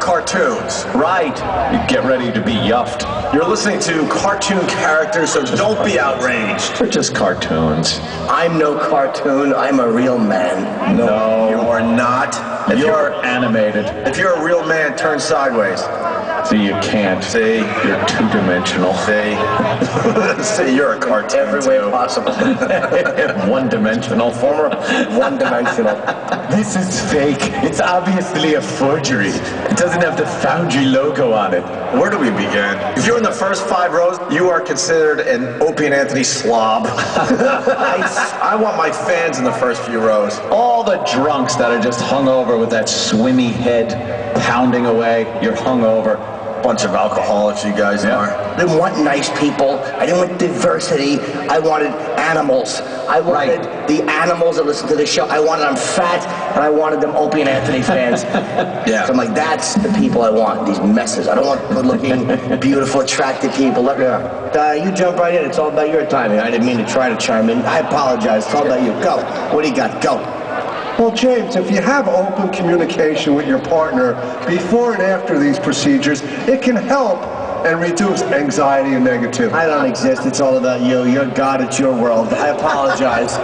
cartoons. Right. You get ready to be yuffed. You're listening to cartoon characters, so don't be outraged. They're just cartoons. I'm no cartoon. I'm a real man. No. You are not. You're animated. If you're a real man, turn sideways. See, you can't. See? You're two-dimensional. See? See, you're a cartoon, Every way too. possible. One-dimensional. Former one-dimensional. This is fake. It's obviously a forgery. It doesn't have the Foundry logo on it. Where do we begin? If you're in the first 5 rows, you are considered an Opie and Anthony slob. I want my fans in the first few rows. All the drunks that are just hungover with that swimmy head pounding away. You're hungover. Bunch of alcoholics you guys are. I didn't want nice people. I didn't want diversity. I wanted animals. I wanted the animals that listen to the show. I wanted them fat, and I wanted them Opie and Anthony fans. Yeah. So I'm like, that's the people I want, these messes. I don't want good-looking, beautiful, attractive people. You jump right in. It's all about your timing. I didn't mean to try to chime in. I apologize. It's all about you. Go. What do you got? Go. Well, James, if you have open communication with your partner before and after these procedures, it can help and reduce anxiety and negativity. I don't exist. It's all about you. You're God. It's your world. I apologize.